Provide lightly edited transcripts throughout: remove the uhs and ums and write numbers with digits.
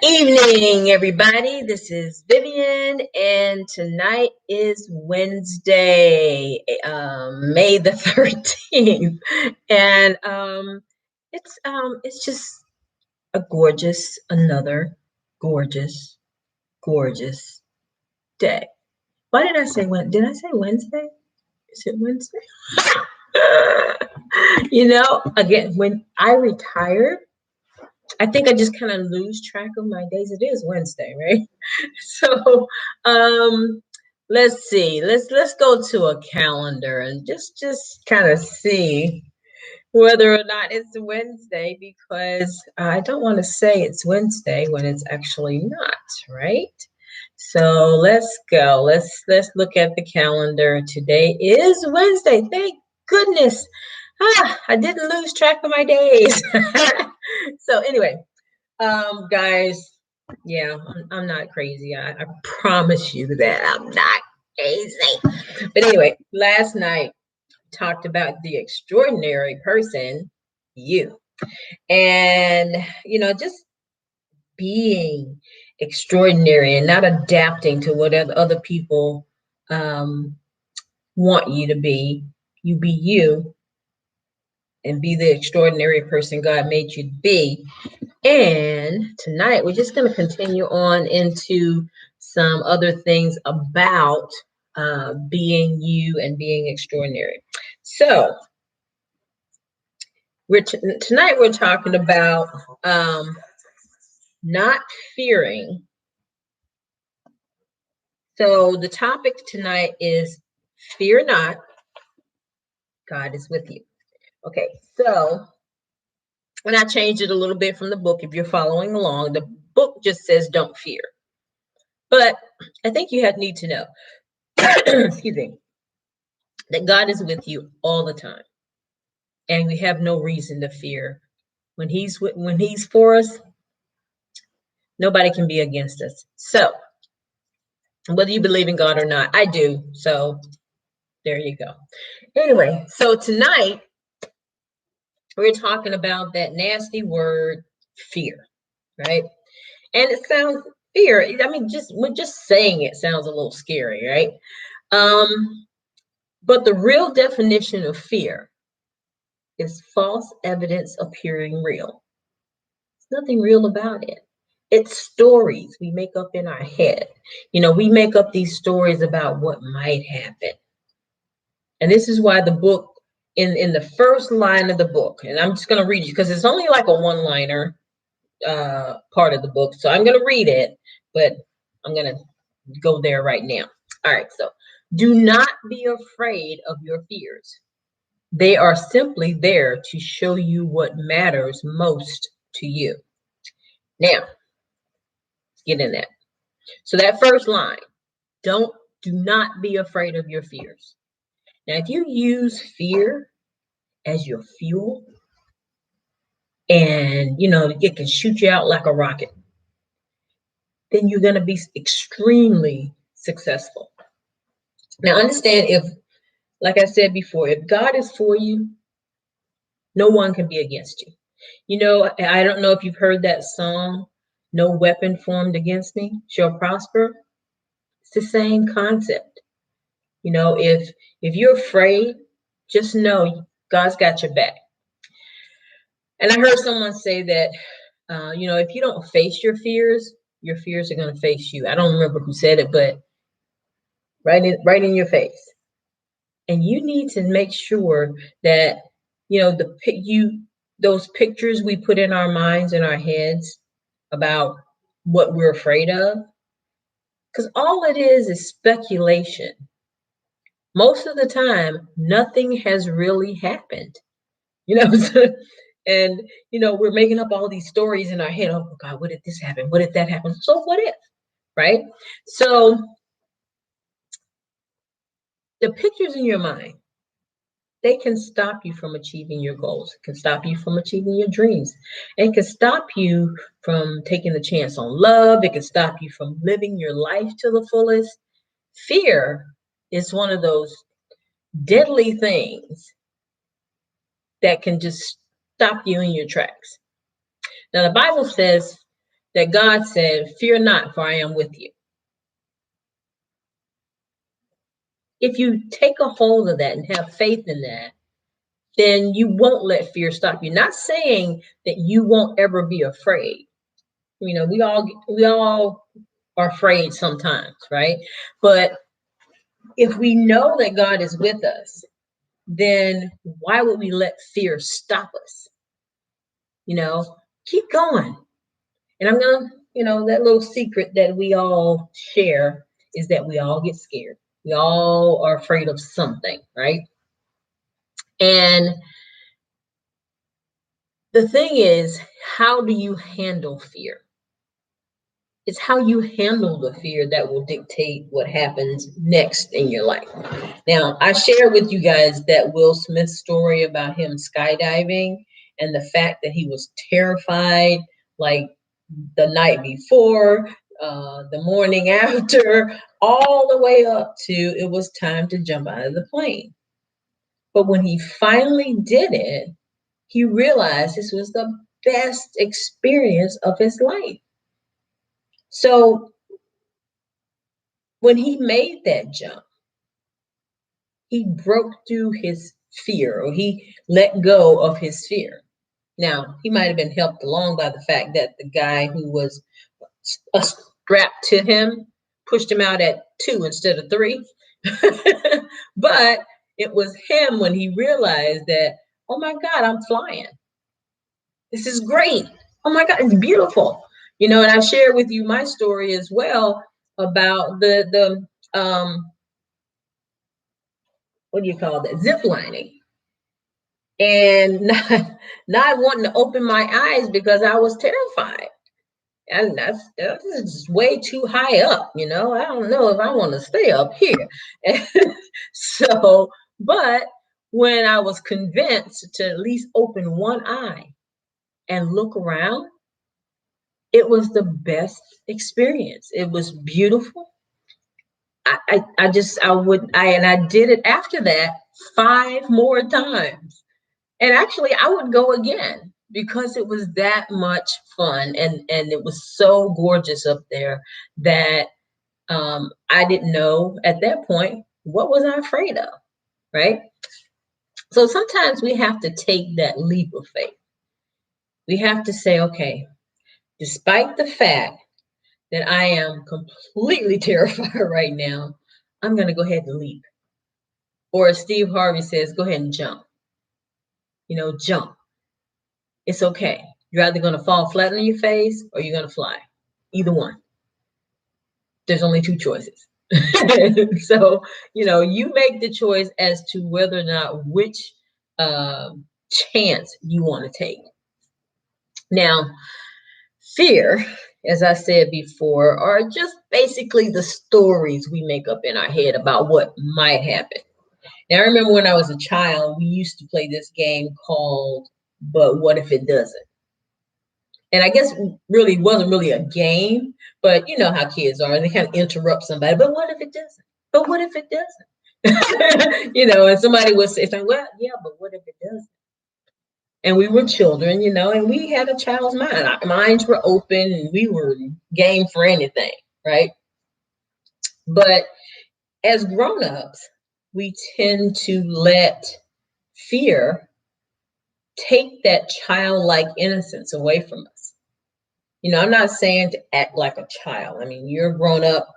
Evening, everybody. This is Vivian, and tonight is Wednesday, May the 13th, and it's just another gorgeous, gorgeous day. Why did I say when? Did I say Wednesday? Is it Wednesday? Again, when I retire, I think I just kind of lose track of my days. It is Wednesday, right? So let's see. Let's go to a calendar and just kind of see whether or not it's Wednesday, because I don't want to say it's Wednesday when it's actually not, right? So let's go. Let's look at the calendar. Today is Wednesday. Thank goodness. I didn't lose track of my days. So anyway, guys, yeah, I'm not crazy. I promise you that I'm not crazy. But anyway, last night talked about the extraordinary person, you. And, just being extraordinary and not adapting to what other people um, want you to be. You be you and be the extraordinary person God made you to be. And tonight we're just going to continue on into some other things about being you and being extraordinary. So tonight we're talking about not fearing. So the topic tonight is fear not, God is with you. Okay, so and I changed it a little bit from the book. If you're following along, the book just says don't fear. But I think you need to know, excuse me, that God is with you all the time. And we have no reason to fear. When he's for us, nobody can be against us. So whether you believe in God or not, I do. So there you go. Anyway, so tonight we're talking about that nasty word, fear, right? And it sounds fear. I mean, just saying it sounds a little scary, right? But the real definition of fear is false evidence appearing real. There's nothing real about it. It's stories we make up in our head. We make up these stories about what might happen. And this is why the book, in the first line of the book, and I'm just going to read you because it's only like a one-liner part of the book. So I'm going to read it, but I'm going to go there right now. All right. So do not be afraid of your fears. They are simply there to show you what matters most to you. Now, let's get in that. So that first line, do not be afraid of your fears. Now, if you use fear as your fuel and, it can shoot you out like a rocket, then you're going to be extremely successful. Now, understand, like I said before, if God is for you, no one can be against you. I don't know if you've heard that song, "No weapon formed against me shall prosper." It's the same concept. If you're afraid, just know God's got your back. And I heard someone say that, if you don't face your fears are going to face you. I don't remember who said it, but right in your face. And you need to make sure that, those pictures we put in our minds and our heads about what we're afraid of, because all it is speculation. Most of the time, nothing has really happened, and, we're making up all these stories in our head. Oh, God, what if this happen? What if that happens? So what if, right? So the pictures in your mind, they can stop you from achieving your goals. It can stop you from achieving your dreams. It can stop you from taking the chance on love. It can stop you from living your life to the fullest. Fear is one of those deadly things that can just stop you in your tracks. Now, the Bible says that God said, "Fear not, for I am with you." If you take a hold of that and have faith in that, then you won't let fear stop you. Not saying that you won't ever be afraid. You know, we all are afraid sometimes, right? But if we know that God is with us, then why would we let fear stop us? You know, keep going. And I'm gonna, that little secret that we all share is that we all get scared. We all are afraid of something, right? And the thing is, how do you handle fear? It's how you handle the fear that will dictate what happens next in your life. Now, I shared with you guys that Will Smith story about him skydiving and the fact that he was terrified, like the night before, the morning after, all the way up to it was time to jump out of the plane. But when he finally did it, he realized this was the best experience of his life. So when he made that jump, he broke through his fear, or he let go of his fear. Now, he might have been helped along by the fact that the guy who was strapped to him pushed him out at 2 instead of 3. But it was him when he realized that, oh my God, I'm flying. This is great. Oh my God, it's beautiful. And I shared with you my story as well about the what do you call that? Zip lining. And not wanting to open my eyes because I was terrified. And that's just way too high up, I don't know if I want to stay up here. So, but when I was convinced to at least open one eye and look around, it was the best experience. It was beautiful. I did it after that 5 more times. And actually I would go again because it was that much fun, and it was so gorgeous up there that I didn't know at that point, what was I afraid of, right? So sometimes we have to take that leap of faith. We have to say, okay, despite the fact that I am completely terrified right now, I'm going to go ahead and leap. Or as Steve Harvey says, go ahead and jump. Jump. It's okay. You're either going to fall flat on your face or you're going to fly. Either one. There's only 2 choices. So, you make the choice as to whether or not which chance you want to take. Now, fear, as I said before, are just basically the stories we make up in our head about what might happen. Now, I remember when I was a child, we used to play this game called But What If It Doesn't? And I guess really wasn't really a game, but you know how kids are. They kind of interrupt somebody. But what if it doesn't? But what if it doesn't? And somebody would say, well, yeah, but what if it doesn't? And we were children, and we had a child's mind. Our minds were open and we were game for anything, right? But as grown-ups, we tend to let fear take that childlike innocence away from us. I'm not saying to act like a child. I mean, you're grown up,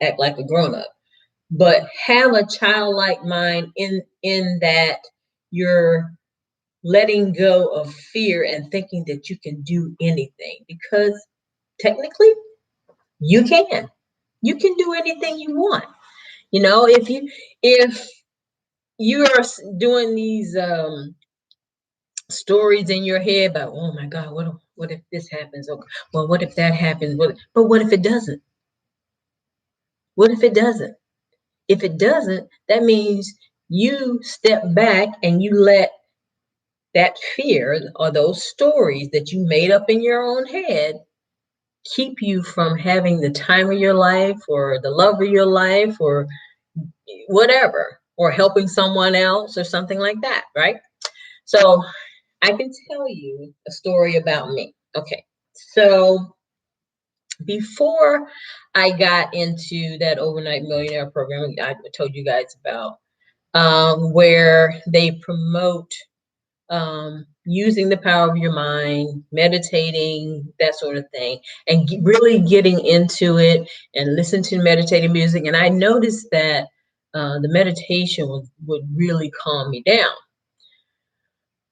act like a grown up, but have a childlike mind in that you're letting go of fear and thinking that you can do anything, because technically you can. You can do anything you want. If you are doing these stories in your head about, oh my God, what if this happens? Or, well, what if that happens? But what if it doesn't? What if it doesn't? If it doesn't, that means you step back and you let that fear or those stories that you made up in your own head keep you from having the time of your life or the love of your life or whatever, or helping someone else or something like that, right? So I can tell you a story about me. Okay, so before I got into that overnight millionaire program I told you guys about, where they promote using the power of your mind, meditating, that sort of thing, and really getting into it and listen to meditative music. And I noticed that the meditation would really calm me down,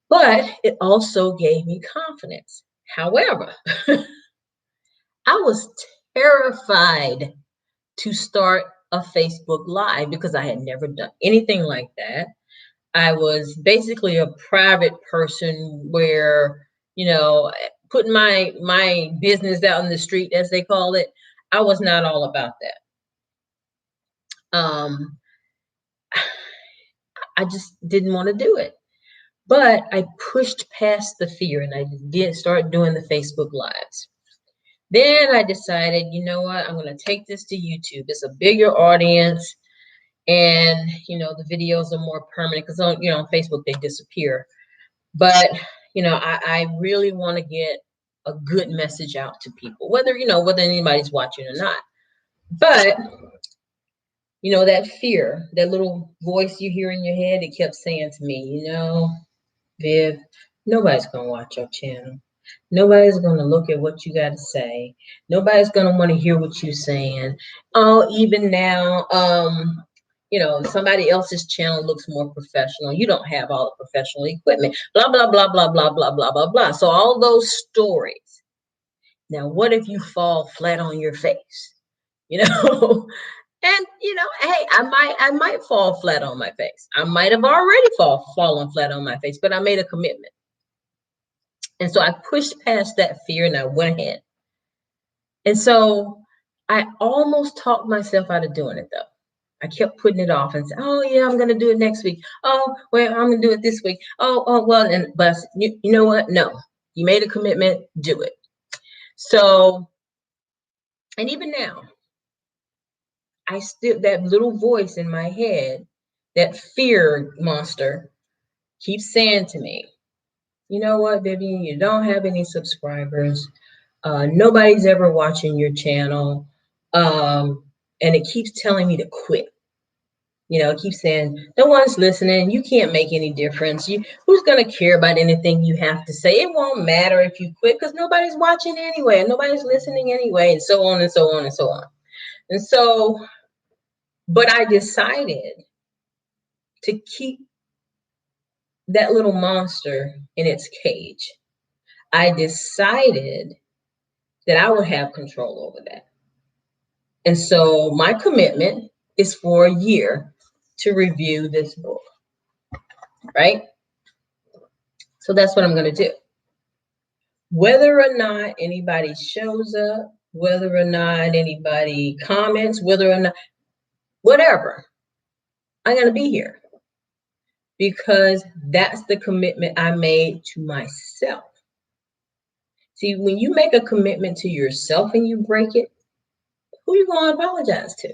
but it also gave me confidence. However, I was terrified to start a Facebook Live because I had never done anything like that. I was basically a private person where, putting my business out in the street, as they call it. I was not all about that. I just didn't want to do it. But I pushed past the fear and I did start doing the Facebook Lives. Then I decided, you know what, I'm going to take this to YouTube. It's a bigger audience, and the videos are more permanent because on Facebook they disappear. But I really want to get a good message out to people, whether anybody's watching or not. But that fear, that little voice you hear in your head, it kept saying to me, Viv, nobody's gonna watch your channel. Nobody's gonna look at what you got to say. Nobody's gonna want to hear what you're saying. Oh, even now, somebody else's channel looks more professional. You don't have all the professional equipment. Blah blah blah blah blah blah blah blah blah. So all those stories. Now, what if you fall flat on your face? And hey, I might fall flat on my face. I might have already fallen flat on my face, but I made a commitment. And so I pushed past that fear and I went ahead. And so I almost talked myself out of doing it though. I kept putting it off and said, oh yeah, I'm gonna do it next week. Oh, well, I'm gonna do it this week. Oh, well, but you know what? No, you made a commitment, do it. So, and even now, I still, that little voice in my head, that fear monster keeps saying to me, you know what, Vivian, you don't have any subscribers. Nobody's ever watching your channel. And it keeps telling me to quit. It keeps saying, no one's listening. You can't make any difference. Who's going to care about anything you have to say? It won't matter if you quit because nobody's watching anyway, and nobody's listening anyway, and so on and so on and so on. And so, but I decided to keep that little monster in its cage. I decided that I would have control over that. And so my commitment is for a year to review this book, right? So that's what I'm going to do. Whether or not anybody shows up, whether or not anybody comments, whether or not, whatever, I'm going to be here because that's the commitment I made to myself. See, when you make a commitment to yourself and you break it, who are you going to apologize to?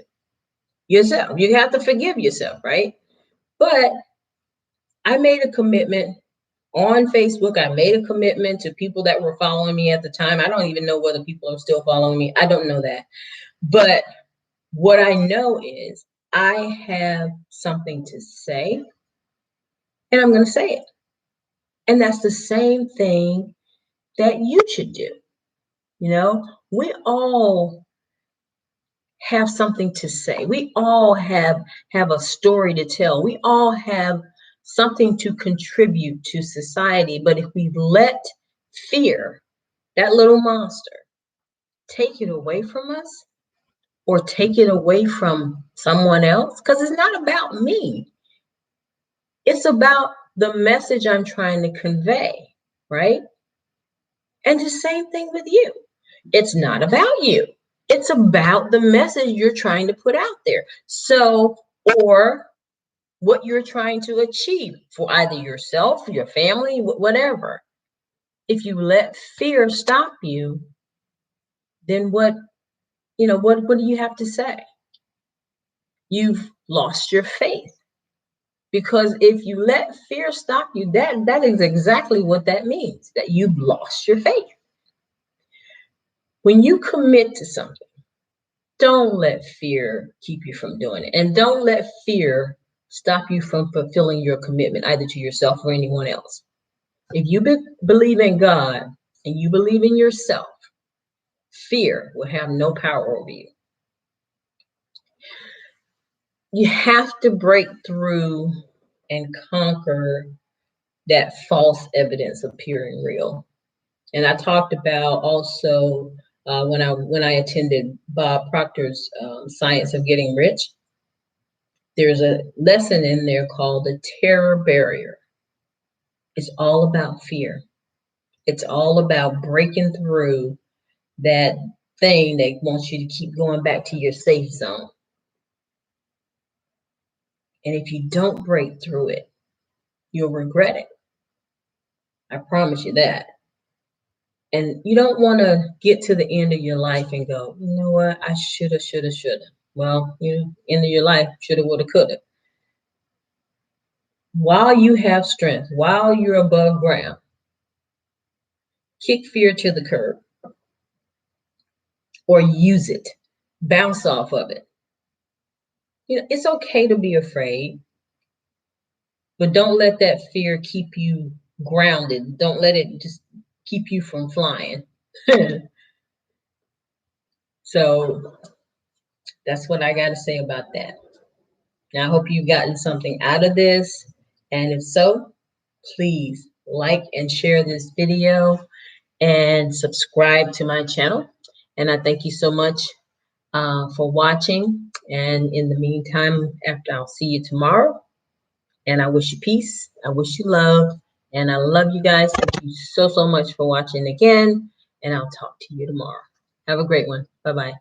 Yourself. You have to forgive yourself, right? But I made a commitment on Facebook. I made a commitment to people that were following me at the time. I don't even know whether people are still following me. I don't know that. But what I know is I have something to say, and I'm going to say it. And that's the same thing that you should do. We all have something to say. We all have a story to tell. We all have something to contribute to society. But if we let fear, that little monster, take it away from us or take it away from someone else, because it's not about me. It's about the message I'm trying to convey, right? And the same thing with you. It's not about you. It's about the message you're trying to put out there. So, or what you're trying to achieve for either yourself, your family, whatever. If you let fear stop you, then what do you have to say? You've lost your faith. Because if you let fear stop you, that is exactly what that means, that you've lost your faith. When you commit to something, don't let fear keep you from doing it. And don't let fear stop you from fulfilling your commitment, either to yourself or anyone else. If you believe in God and you believe in yourself, fear will have no power over you. You have to break through and conquer that false evidence appearing real. And I talked about also when I attended Bob Proctor's Science of Getting Rich. There's a lesson in there called the terror barrier. It's all about fear. It's all about breaking through that thing that wants you to keep going back to your safe zone. And if you don't break through it, you'll regret it. I promise you that. And you don't want to get to the end of your life and go, you know what, I shoulda, shoulda, shoulda. Well, end of your life, shoulda, woulda, coulda. While you have strength, while you're above ground, kick fear to the curb or use it, bounce off of it. It's okay to be afraid, but don't let that fear keep you grounded. Don't let it just keep you from flying. So that's what I got to say about that. Now, I hope you've gotten something out of this. And if so, please like and share this video and subscribe to my channel. And I thank you so much for watching. And in the meantime, I'll see you tomorrow. And I wish you peace. I wish you love. And I love you guys. Thank you so, so much for watching again. And I'll talk to you tomorrow. Have a great one. Bye-bye.